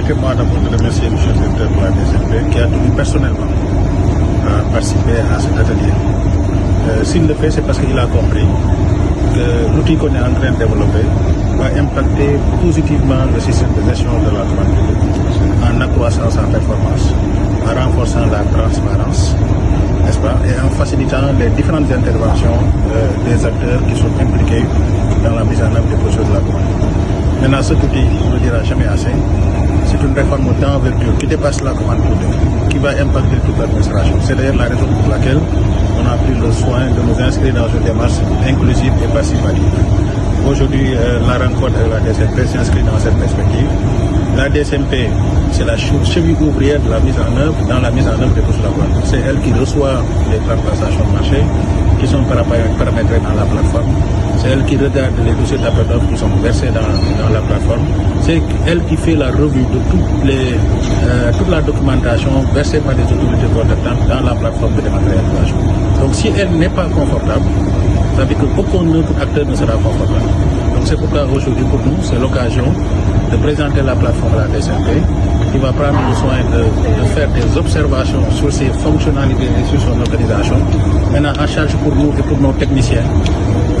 Permettez-moi d'abord de remercier M. le directeur de la DCMP qui a tenu personnellement à participer à cet atelier. S'il le fait, c'est parce qu'il a compris que l'outil qu'on est en train de développer va impacter positivement le système de gestion de la commande publique en accroissant sa performance, en renforçant la transparence, n'est-ce pas, et en facilitant les différentes interventions des acteurs qui sont impliqués dans la mise en œuvre des procédures de la commande. Maintenant, cet outil, on ne le dira jamais assez, c'est une réforme d'envergure qui dépasse la commande publique, qui va impacter toute l'administration. C'est d'ailleurs la raison pour laquelle on a pris le soin de nous inscrire dans une démarche inclusive et participative. Aujourd'hui, la rencontre avec la DCMP s'inscrit dans cette perspective. La DCMP, c'est la cheville ouvrière de la mise en œuvre, dans la mise en œuvre des procédures de la commande. C'est elle qui reçoit les plans de passation de marché qui sont paramétrés dans la plateforme. C'est elle qui regarde les dossiers d'appel d'offres qui sont versés dans la plateforme. C'est elle qui fait la revue de toute la documentation versée par les autorités compétentes dans la plateforme de dématérialisation. Donc si elle n'est pas confortable, ça veut dire qu'aucun autre acteur ne sera confortable. Donc c'est pourquoi aujourd'hui pour nous, c'est l'occasion de présenter la plateforme de la DCMP qui va prendre le soin de faire des observations sur ses fonctionnalités et sur son organisation. Maintenant en charge pour nous et pour nos techniciens,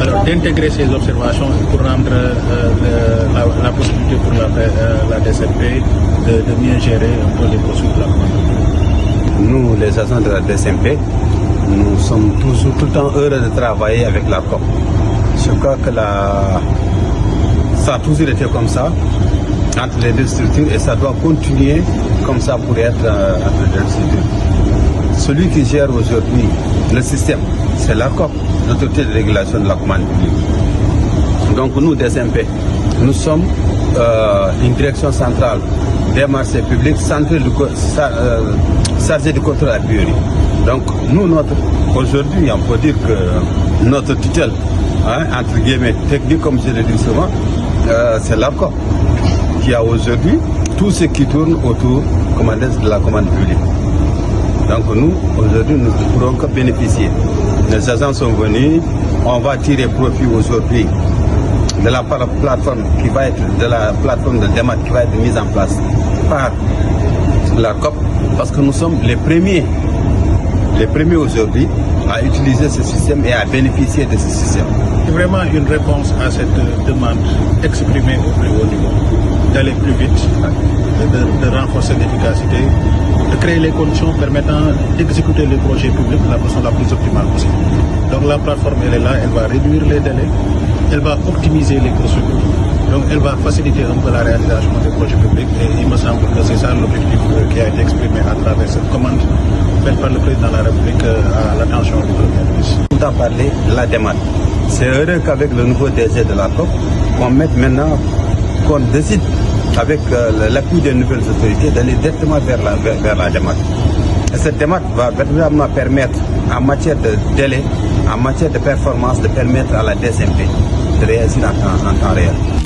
alors d'intégrer ces observations pour rendre la possibilité pour la DCMP de mieux gérer un peu les procédures de la commande. Nous, les agents de la DCMP, nous sommes toujours tout le temps heureux de travailler avec la COP. Je crois que ça a toujours été comme ça entre les deux structures et ça doit continuer comme ça pour être entre les deux structures. Celui qui gère aujourd'hui le système, c'est la COP, l'autorité de régulation de la commande publique. Donc nous, DCMP, nous sommes une direction centrale des marchés publics chargée du contrôle à priori. Donc nous, aujourd'hui, on peut dire que notre tutelle, entre guillemets, technique, comme je le dis souvent, c'est la COP qui a aujourd'hui tout ce qui tourne autour de la commande publique. Donc nous, aujourd'hui, nous ne pourrons que bénéficier. Les agents sont venus, on va tirer profit aujourd'hui de la plateforme qui va être de la plateforme de démat qui va être mise en place par la COP, parce que nous sommes les premiers aujourd'hui à utiliser ce système et à bénéficier de ce système. C'est vraiment une réponse à cette demande exprimée au plus haut niveau, d'aller plus vite, de renforcer l'efficacité, de créer les conditions permettant d'exécuter les projets publics de la façon la plus optimale possible. Donc la plateforme, elle est là, elle va réduire les délais, elle va optimiser les procédures, donc elle va faciliter un peu la réalisation des projets publics et il me semble que c'est ça l'objectif qui a été exprimé à travers cette commande faite par le président de la République à l'attention du Premier ministre. On a parlé de la démat. C'est heureux qu'avec le nouveau DG de la COP, qu'on décide avec l'appui des nouvelles autorités d'aller directement vers la démat. Et cette démat va vraiment permettre, en matière de délai, en matière de performance, de permettre à la DCMP de réagir en temps réel.